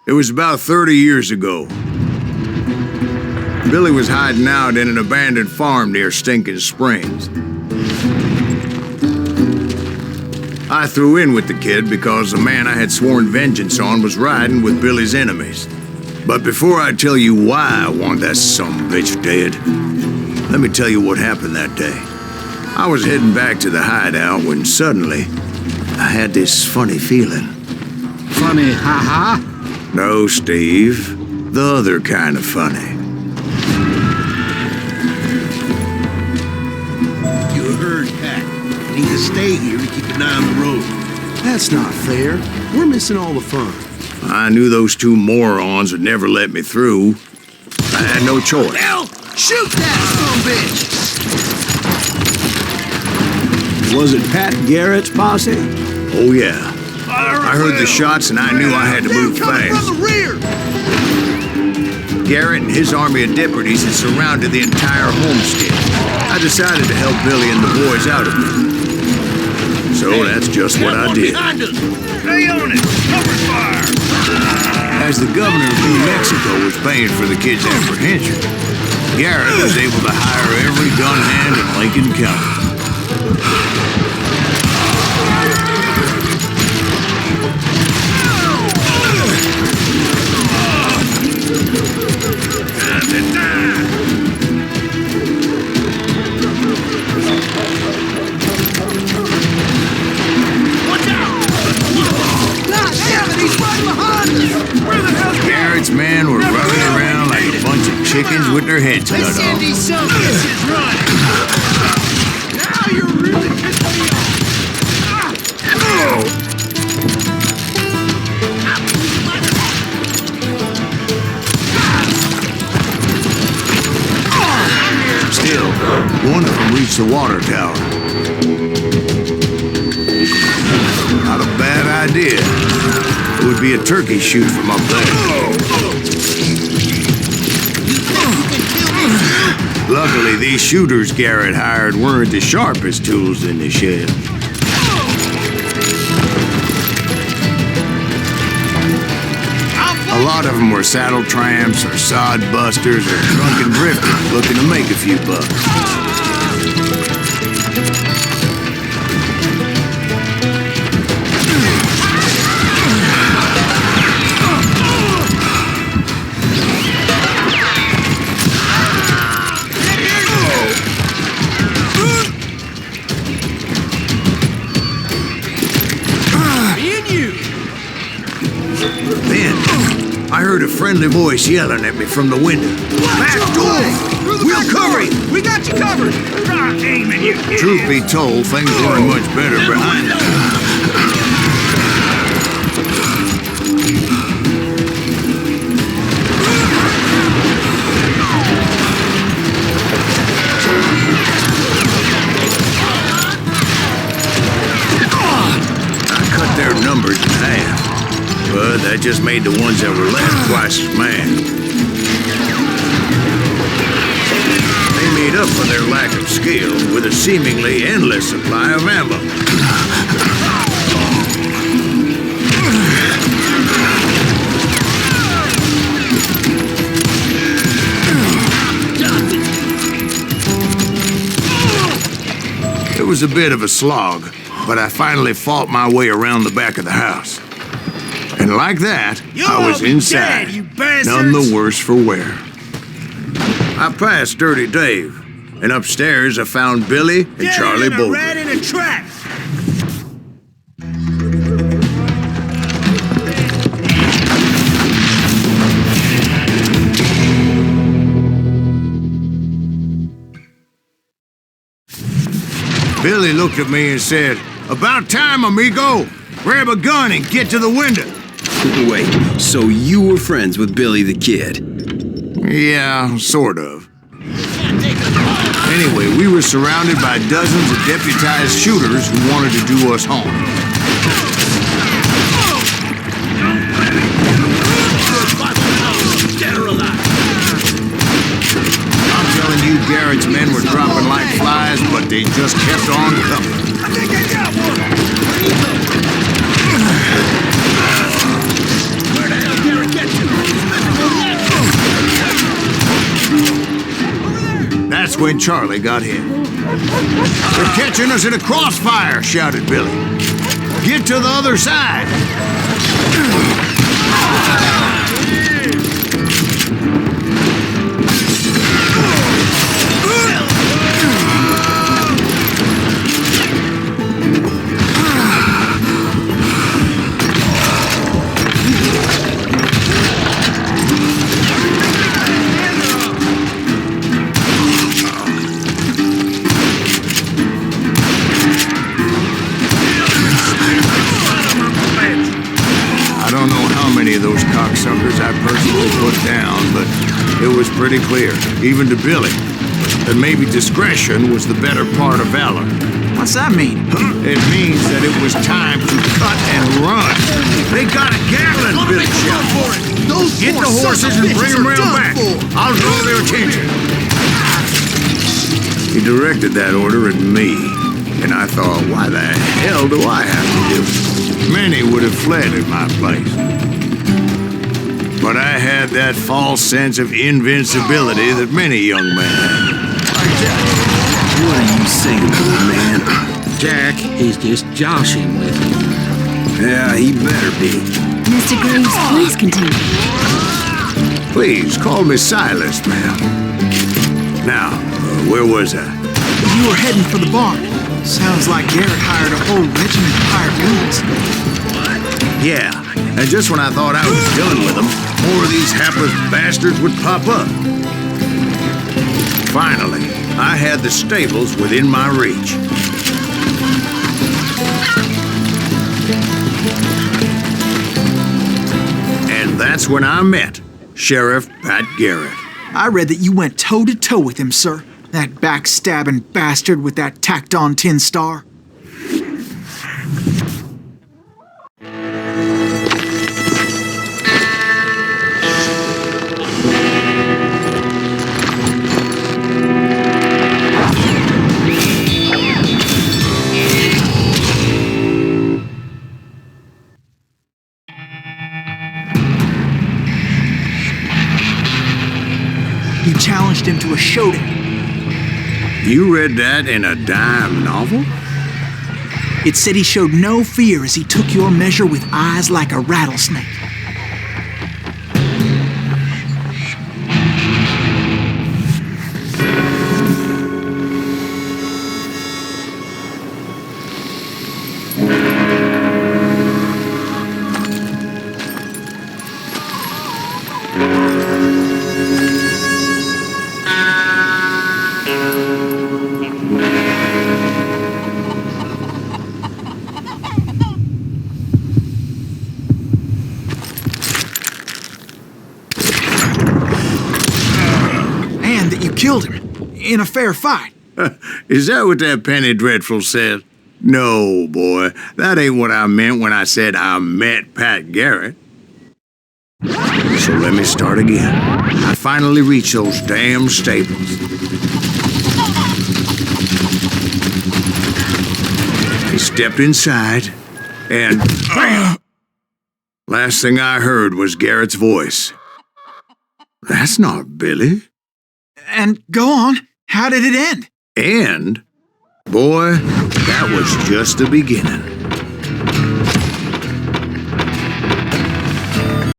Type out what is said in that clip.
It was about 30 years ago. Billy was hiding out in an abandoned farm near Stinking Springs. I threw in with the kid because the man I had sworn vengeance on was riding with Billy's enemies. But before I tell you why I want that sumbitch dead, let me tell you what happened that day. I was heading back to the hideout when suddenly I had this funny feeling. Funny, ha-ha? No, Steve. The other kind of funny. You heard Pat. You need to stay here to keep an eye on the road. That's not fair. We're missing all the fun. I knew those two morons would never let me through. I had no choice. Hell, shoot that sumbitch! Was it Pat Garrett's posse? Oh, yeah. I heard the shots and I knew I had to move fast. From the rear! Garrett and his army of deputies had surrounded the entire homestead. I decided to help Billy and the boys out of it. So that's just what I did. Stay on it! Cover fire! As the governor of New Mexico was paying for the kid's apprehension, Garrett was able to hire every gun hand in Lincoln County. Garrett's men were running around like a bunch of chickens with their heads cut off. Now you're really pissing me off. Still, one of them reached the water tower. Not a bad idea. It would be a turkey shoot from up there. Luckily, these shooters Garrett hired weren't the sharpest tools in the shed. A lot of them were saddle tramps or sod busters or drunken drifters looking to make a few bucks. I heard a friendly voice yelling at me from the window. Back door! We'll cover you! We got you covered! Rock aiming, you idiot! Truth be told, things weren't much better behind us. I cut their numbers in half. But that just made the ones that were left twice as mad. They made up for their lack of skill with a seemingly endless supply of ammo. It was a bit of a slog, but I finally fought my way around the back of the house. And like that, I was inside, none the worse for wear. I passed Dirty Dave, and upstairs I found Billy and Charlie Bolton. Rat in a trap! Billy looked at me and said, "About time, amigo! Grab a gun and get to the window." Wait, so you were friends with Billy the Kid? Yeah, sort of. Anyway, we were surrounded by dozens of deputized shooters who wanted to do us harm. I'm telling you, Garrett's men were dropping like flies, but they just kept on coming. I think I got one! Where the hell Garrett get That's when Charlie got hit. "They're catching us in a crossfire," shouted Billy. "Get to the other side." Of those cocksuckers I personally put down, but it was pretty clear, even to Billy, that maybe discretion was the better part of valor. What's that mean? It means that it was time to cut and run. "They got a Gatling," Billy shouted. "Get the horses and bring them round back. I'll draw their attention." He directed that order at me, and I thought, why the hell do I have to do it? Many would have fled in my place. But I had that false sense of invincibility that many young men have. What are you saying, old man? Jack, he's just joshing with you. Yeah, he better be. Mr. Greaves, please continue. Please, call me Silas, ma'am. Now, where was I? You were heading for the barn. Sounds like Garrett hired a whole regiment of hired guns. Yeah, and just when I thought I was done with them, more of these hapless bastards would pop up. Finally, I had the stables within my reach. And that's when I met Sheriff Pat Garrett. I read that you went toe-to-toe with him, sir. That backstabbing bastard with that tacked-on tin star. You challenged him to a showdown. You read that in a dime novel? It said he showed no fear as he took your measure with eyes like a rattlesnake. Killed him in a fair fight. Is that what that penny dreadful said? No, boy, that ain't what I meant when I said I met Pat Garrett. So let me start again. I finally reached those damn stables. He stepped inside, and last thing I heard was Garrett's voice. "That's not Billy." And go on. How did it end? And, boy, that was just the beginning.